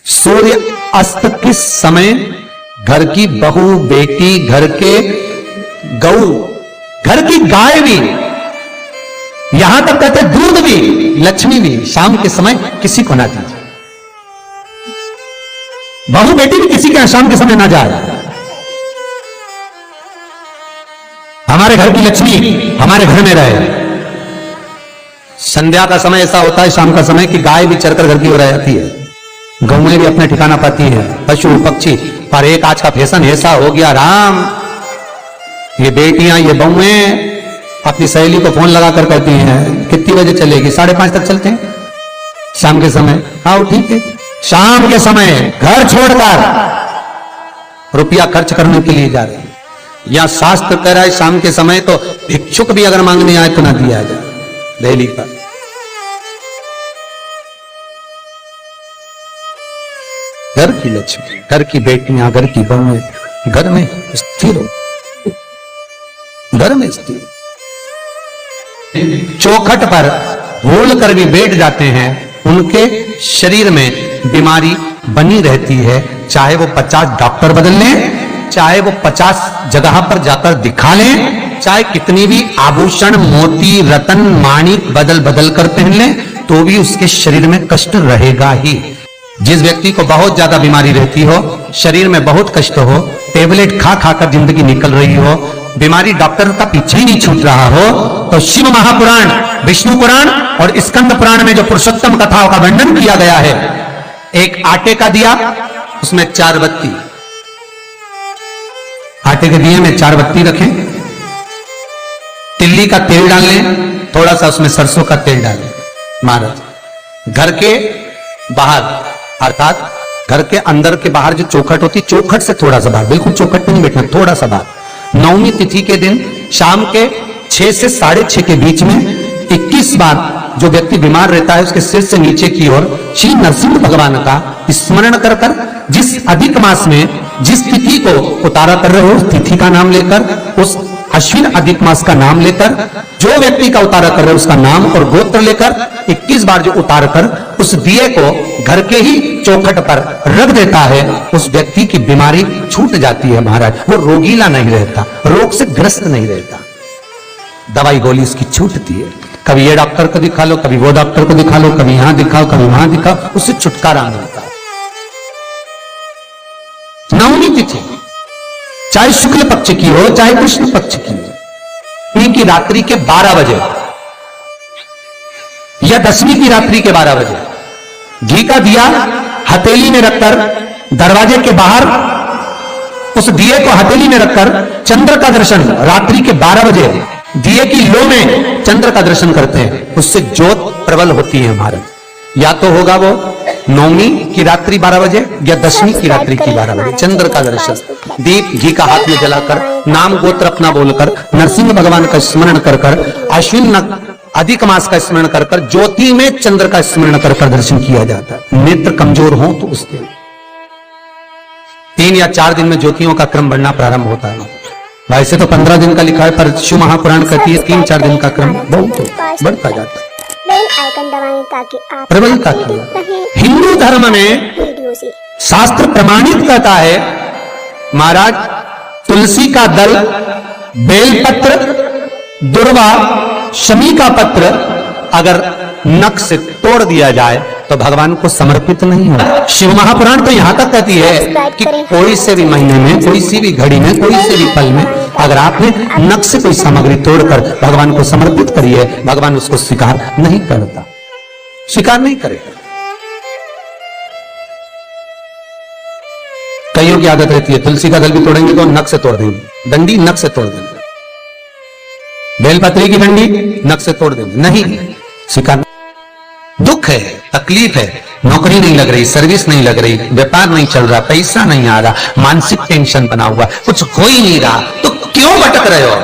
सूर्य अस्त किस समय घर की बहू, बेटी, घर के गऊ, घर की गाय भी, यहां तक कहते दूध भी, लक्ष्मी भी शाम के समय किसी को ना दीजिए। बहू बेटी भी किसी के शाम के समय ना जाए। हमारे घर की लक्ष्मी हमारे घर में रहे। संध्या का समय ऐसा होता है, शाम का समय, कि गाय भी चरकर घर की ओर आ जाती है, गौएं भी अपने ठिकाना पाती है, पशु पक्षी। पर एक आज का फैशन ऐसा हो गया राम, ये बेटियां, ये बहुएं अपनी सहेली को फोन लगाकर कहती हैं कितनी बजे चलेगी? 5:30 तक चलते हैं शाम के समय। आओ ठीक है। शाम के समय घर छोड़कर रुपया खर्च करने के लिए जा रहे हैं। या शास्त्र कह रहा है शाम के समय तो भिक्षुक भी अगर मांगने आए तो ना दिया जाए। दिल्ली का घर की लक्ष्मी, घर की बेटियां, घर की बहुएं घर में स्थिर हो, घर में स्थिर। चौखट पर भूल कर भी बैठ जाते हैं, उनके शरीर में बीमारी बनी रहती है। चाहे वो 50 डॉक्टर बदल लें, चाहे वो 50 जगह पर जाकर दिखा लें, चाहे कितनी भी आभूषण, मोती, रतन, माणिक बदल बदल कर पहन लें, तो भी उसके शरीर में कष्ट रहेगा ही। जिस व्यक्ति को बहुत ज्यादा बीमारी रहती हो, शरीर में बहुत कष्ट हो, टेबलेट खा खाकर जिंदगी निकल रही हो, बीमारी डॉक्टर का पीछे ही नहीं छूट रहा हो, तो शिव महापुराण, विष्णु पुराण और स्कंद पुराण में जो पुरुषोत्तम कथाओं का वर्णन किया गया है, एक आटे का दिया, उसमें 4 बत्ती, आटे के दिए में 4 बत्ती रखें, तिल्ली का तेल डाल लें, थोड़ा सा उसमें सरसों का तेल डालें। महाराज घर के बाहर, अर्थात घर के अंदर के बाहर जो चौखट होती, चौखट से थोड़ा सा बाहर, बिल्कुल चौखट पे नहीं बैठना, थोड़ा सा बाहर, नवमी तिथि के दिन शाम के 6 से 6:30 के बीच में 21 बार जो व्यक्ति बीमार रहता है उसके सिर से नीचे की ओर श्री नरसिंह भगवान का स्मरण कर कर, जिस अधिक मास में जिस तिथि को उतारा कर रहे हो उस तिथि का नाम लेकर, उस अश्विन अधिक मास का नाम लेकर, जो व्यक्ति का उतारा कर रहे हो उसका नाम और गोत्र लेकर 21 बार जो उतार कर उस दिए को घर के ही चौखट पर रख देता है, उस व्यक्ति की बीमारी छूट जाती है महाराज। वो रोगीला नहीं रहता, रोग से ग्रस्त नहीं रहता, दवाई गोली उसकी छूटती है। कभी ये डॉक्टर को दिखा लो, कभी वो डॉक्टर को दिखा लो, कभी यहां दिखाओ, कभी वहां दिखाओ, उससे छुटकारा मिलता है। नवमी तिथि चाहे शुक्ल पक्ष की हो चाहे कृष्ण पक्ष की हो, इनकी रात्रि के 12 बजे या 10वीं की रात्रि के 12 बजे घी का दिया हथेली में रखकर दरवाजे के बाहर, उस दिए को हथेली में रखकर चंद्र का दर्शन रात्रि के 12 बजे दिए की लो में चंद्र का दर्शन करते हैं, उससे ज्योत प्रबल होती है महाराज। या तो होगा वो नौवीं की रात्रि 12 बजे या 10वीं की रात्रि की 12 बजे चंद्र का दर्शन, दीप घी का हाथ में जलाकर, नाम गोत्र अपना बोलकर, नरसिंह भगवान का स्मरण कर कर, अश्विन अधिक मास का स्मरण कर कर, ज्योति में चंद्र का स्मरण कर कर दर्शन किया जाता है। नेत्र कमजोर हो तो उस दिन 3 या 4 दिन में ज्योतियों का क्रम बढ़ना प्रारंभ होता है। वैसे तो 15 दिन का लिखा है, पर शिव महापुराण कहती है 3-4 दिन का क्रम बहुत बढ़ता जाता है। प्रबलता की हिंदू धर्म में शास्त्र प्रमाणित करता है महाराज, तुलसी का दल, बेलपत्र, दुर्वा, शमी का पत्र अगर नख से तोड़ दिया जाए तो भगवान को समर्पित नहीं हो। शिव महापुराण तो यहां तक कहती है कि कोई से भी महीने में, कोई सी भी घड़ी में, कोई से भी पल में अगर आपने नख से कोई सामग्री तोड़कर भगवान को समर्पित करी है, भगवान उसको स्वीकार नहीं करता, स्वीकार नहीं करेगा। कईयों की आदत रहती है तुलसी का दल भी तोड़ेंगे तो नख से तोड़ देंगे, डंडी नख से तोड़ देंगे, बेलपत्री की डंडी नख से तोड़ देंगे, नहीं स्वीकार। दुख है, तकलीफ है, नौकरी नहीं लग रही, सर्विस नहीं लग रही, व्यापार नहीं चल रहा, पैसा नहीं आ रहा, मानसिक टेंशन बना हुआ, कुछ हो ही नहीं रहा, तो क्यों भटक रहे हो?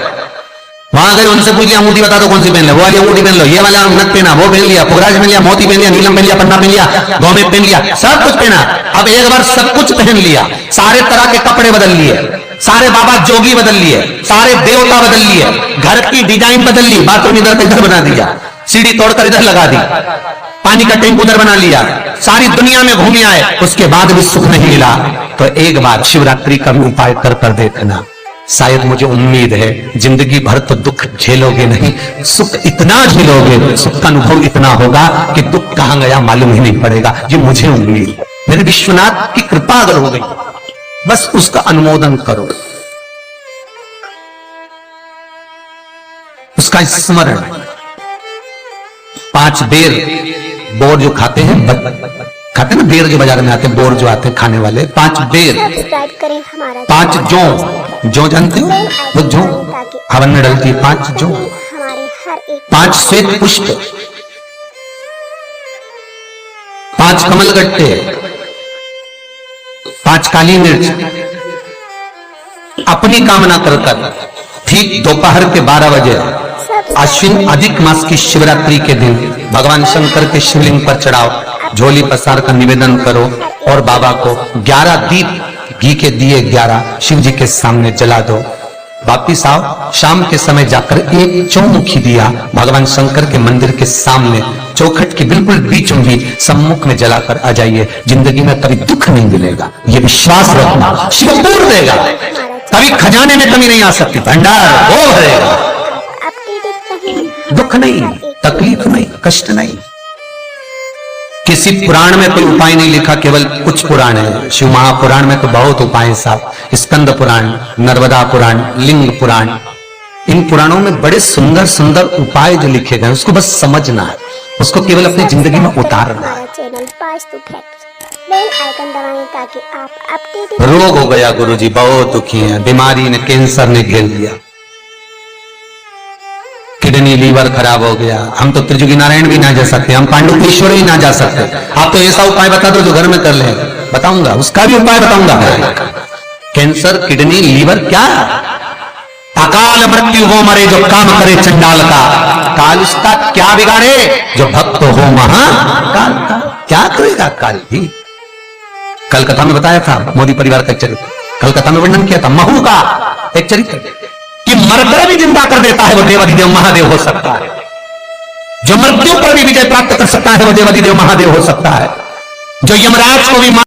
वहां गए उनसे पूछ लिया अंगूठी बता दो कौन सी पहन लो, वो वाली अंगूठी पहन लो, ये वाला नथ पहना, वो पहन लिया, पुगराज पहन लिया, मोती पहन लिया, नीलम पहन लिया, पन्ना पहन लिया, गौमेद पहन लिया, सब कुछ पहना। अब एक बार सब कुछ पहन लिया, सारे तरह के कपड़े बदल लिए, सारे बाबा जोगी बदल लिए, सारे देवता बदल लिए, घर की डिजाइन बदल ली, बाथरूम इधर का इधर बना दिया, सीढ़ी तोड़कर इधर लगा दी, पानी का टैंक उधर बना लिया, सारी दुनिया में घूम आए, उसके बाद भी सुख नहीं मिला, तो एक बार शिवरात्रि का भी उपाय कर देखना। शायद मुझे उम्मीद है जिंदगी भर तो दुख झेलोगे नहीं, सुख इतना झेलोगे, सुख का अनुभव इतना होगा कि दुख कहां गया मालूम ही नहीं पड़ेगा। ये मुझे उम्मीद है, मेरे विश्वनाथ की कृपा अगर हो गई, बस उसका अनुमोदन करो, उसका स्मरण। 5 बेर बोर जो खाते हैं, खाते हैं ना बेर, जो बाजार में आते हैं बोर जो आते हैं खाने वाले, 5 बेर, 5 जौ जानते हो वो जौ हवन में डलती है, 5 जौ, 5 श्वेत पुष्प, 5 कमलगट्टे, 5 काली मिर्च, अपनी कामना कर ठीक दोपहर के 12 बजे अश्विन अधिक मास की शिवरात्रि के दिन भगवान शंकर के शिवलिंग पर चढ़ाओ, झोली पसार का निवेदन करो और बाबा को 11 दीप घी के दिए 11 शिव जी के सामने जला दो। वापिस आओ, शाम के समय जाकर एक चौमुखी दिया भगवान शंकर के मंदिर के सामने चौखट के बिल्कुल बीचों बीच सम्मुख में जलाकर आ जाइए। जिंदगी में कभी दुख नहीं मिलेगा, ये विश्वास रखना, शिव पूर्ण देगा, कभी खजाने में कमी नहीं आ सकती, भंडार वो भरेगा, दुख नहीं, तकलीफ नहीं, कष्ट नहीं। किसी पुराण में कोई उपाय नहीं लिखा, केवल कुछ पुराण है। शिव महापुराण में तो बहुत उपाय हैं साहब, स्कंद पुराण, नर्मदा पुराण, लिंग पुराण, इन पुराणों में बड़े सुंदर सुंदर उपाय जो लिखे गए, उसको बस समझना है, उसको केवल अपनी जिंदगी में उतारना है। रोग हो गया गुरुजी, बहुत दुखी है, बीमारी ने, कैंसर ने घेर लिया, किडनी लीवर खराब हो गया, हम तो त्रिजुगी नारायण भी ना जा सकते, हम पांडुकेश्वर ही ना जा सकते। आप तो ऐसा उपाय बता दो जो घर में कर ले, बताऊंगा, उसका भी उपाय बताऊंगा। कैंसर, किडनी, लीवर, क्या अकाल मृत्यु हो मरे जो काम करे चंडाल का, काल उसका क्या बिगाड़े जो भक्त हो महाकाल का। क्या करेगा काल भी। कलकत्ता में बताया था मोदी परिवार का चरित्र, कलकत्ता में वर्णन किया था महू का एक चरित्र कि मरकर भी जिंदा कर देता है वो देवाधिदेव महादेव हो सकता है, जो मृत्यु पर भी विजय प्राप्त कर सकता है वो देवाधिदेव महादेव हो सकता है, जो यमराज को भी